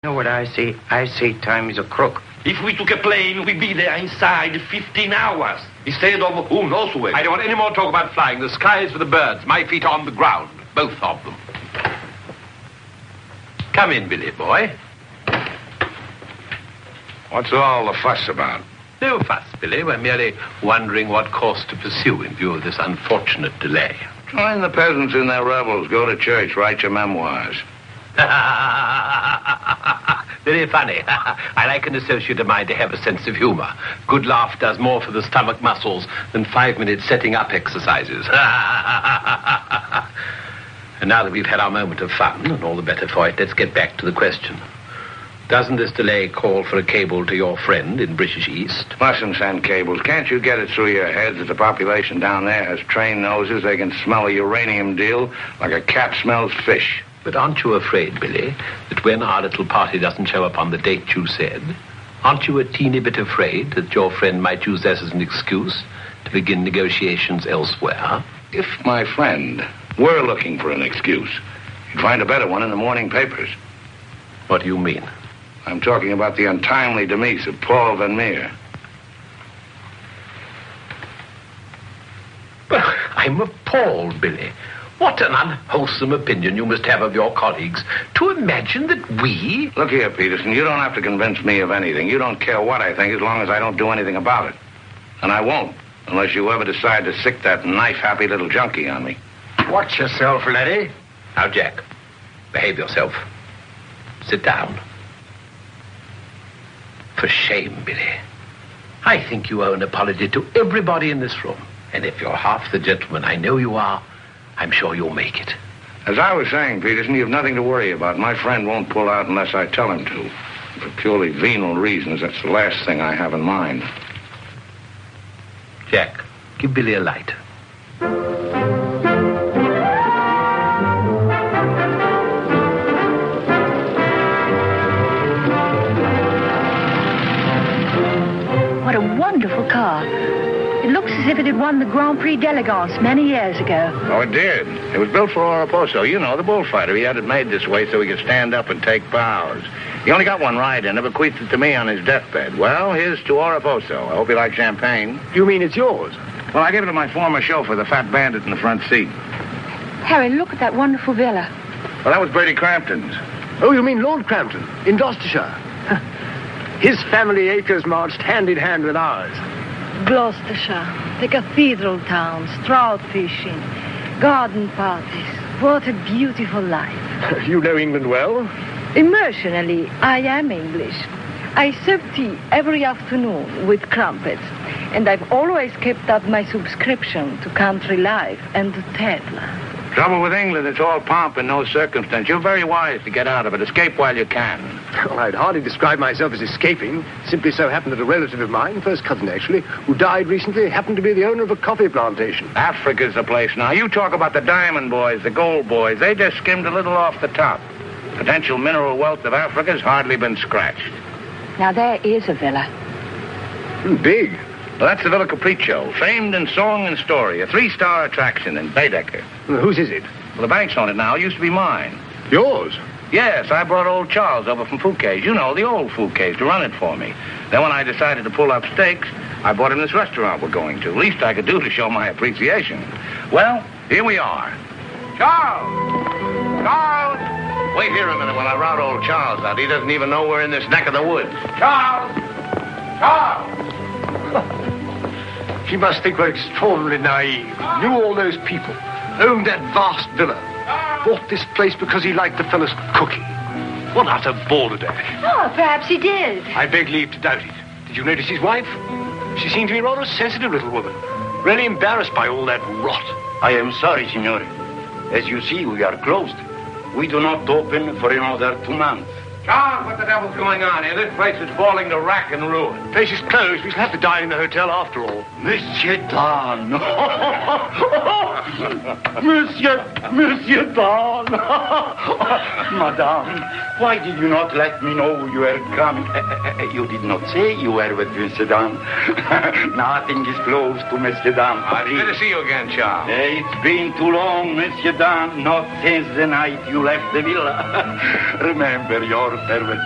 You know what I see? I see time is a crook. If we took a plane, we'd be there inside 15 hours. Instead of who knows where. I don't want any more talk about flying. The sky is for the birds. My feet are on the ground. Both of them. Come in, Billy boy. What's all the fuss about? No fuss, Billy. We're merely wondering what course to pursue in view of this unfortunate delay. Join the peasants in their revels. Go to church. Write your memoirs. Very funny. I like an associate of mine to have a sense of humor. Good laugh does more for the stomach muscles than 5 minutes setting up exercises. And now that we've had our moment of fun, and all the better for it, let's get back to the question. Doesn't this delay call for a cable to your friend in British East? Mustn't send cables. Can't you get it through your heads that the population down there has trained noses? They can smell a uranium deal like a cat smells fish. But aren't you afraid, Billy, that when our little party doesn't show up on the date you said, aren't you a teeny bit afraid that your friend might use that as an excuse to begin negotiations elsewhere? If my friend were looking for an excuse, you'd find a better one in the morning papers. What do you mean? I'm talking about the untimely demise of Paul Van Meer. I'm appalled, Billy. What an unwholesome opinion you must have of your colleagues. To imagine that we... Look here, Peterson, you don't have to convince me of anything. You don't care what I think as long as I don't do anything about it. And I won't, unless you ever decide to sick that knife-happy little junkie on me. Watch yourself, laddie. Now, Jack, behave yourself. Sit down. For shame, Billy. I think you owe an apology to everybody in this room. And if you're half the gentleman I know you are, I'm sure you'll make it. As I was saying, Peterson, you've nothing to worry about. My friend won't pull out unless I tell him to. For purely venal reasons, that's the last thing I have in mind. Jack, give Billy a light. What a wonderful car. It looks as if it had won the Grand Prix d'Elegance many years ago. Oh, it did. It was built for Oraposo. You know, the bullfighter. He had it made this way so he could stand up and take bows. He only got one ride in it, bequeathed it to me on his deathbed. Well, here's to Oraposo. I hope you like champagne. You mean it's yours? Well, I gave it to my former chauffeur, the fat bandit in the front seat. Harry, look at that wonderful villa. Well, that was Bertie Crampton's. Oh, you mean Lord Crampton, in Gloucestershire. His family acres marched hand in hand with ours. Gloucestershire, the cathedral towns, trout fishing, garden parties. What a beautiful life. You know England well? Emotionally, I am English. I serve tea every afternoon with crumpets, and I've always kept up my subscription to Country Life and to Tetler. Trouble with England, it's all pomp and no circumstance. You're very wise to get out of it. Escape while you can. Well, I'd hardly describe myself as escaping. Simply so happened that a relative of mine, first cousin actually, who died recently, happened to be the owner of a coffee plantation. Africa's the place now. You talk about the diamond boys, the gold boys. They just skimmed a little off the top. Potential mineral wealth of Africa's hardly been scratched. Now, there is a villa. Big. Well, that's the Villa Capriccio, famed in song and story, a 3-star attraction in Baedeker. Well, whose is it? Well, the bank's on it now. It used to be mine. Yours? Yes, I brought old Charles over from Fouquet's. You know, the old Fouquet's, to run it for me. Then when I decided to pull up stakes, I bought him this restaurant we're going to. Least I could do to show my appreciation. Well, here we are. Charles! Charles! Wait here a minute while I rout old Charles out. He doesn't even know we're in this neck of the woods. Charles! Charles! She must think we're extraordinarily naive. Knew all those people. Owned that vast villa. Bought this place because he liked the fellow's cooking. What utter balderdash. Oh, perhaps he did. I beg leave to doubt it. Did you notice his wife? She seemed to be rather a sensitive little woman. Really embarrassed by all that rot. I am sorry, signore. As you see, we are closed. We do not open for another 2 months. Charles, what the devil's going on here? This place is falling to rack and ruin. The place is closed. We shall have to dine in the hotel after all. Monsieur Dan. Monsieur Dan. Madame, why did you not let me know you were coming? You did not say you were with Monsieur Dan. Nothing is closed to Monsieur Dan. Good to see you again, Charles. It's been too long, Monsieur Dan. Not since the night you left the villa. Remember your farewell.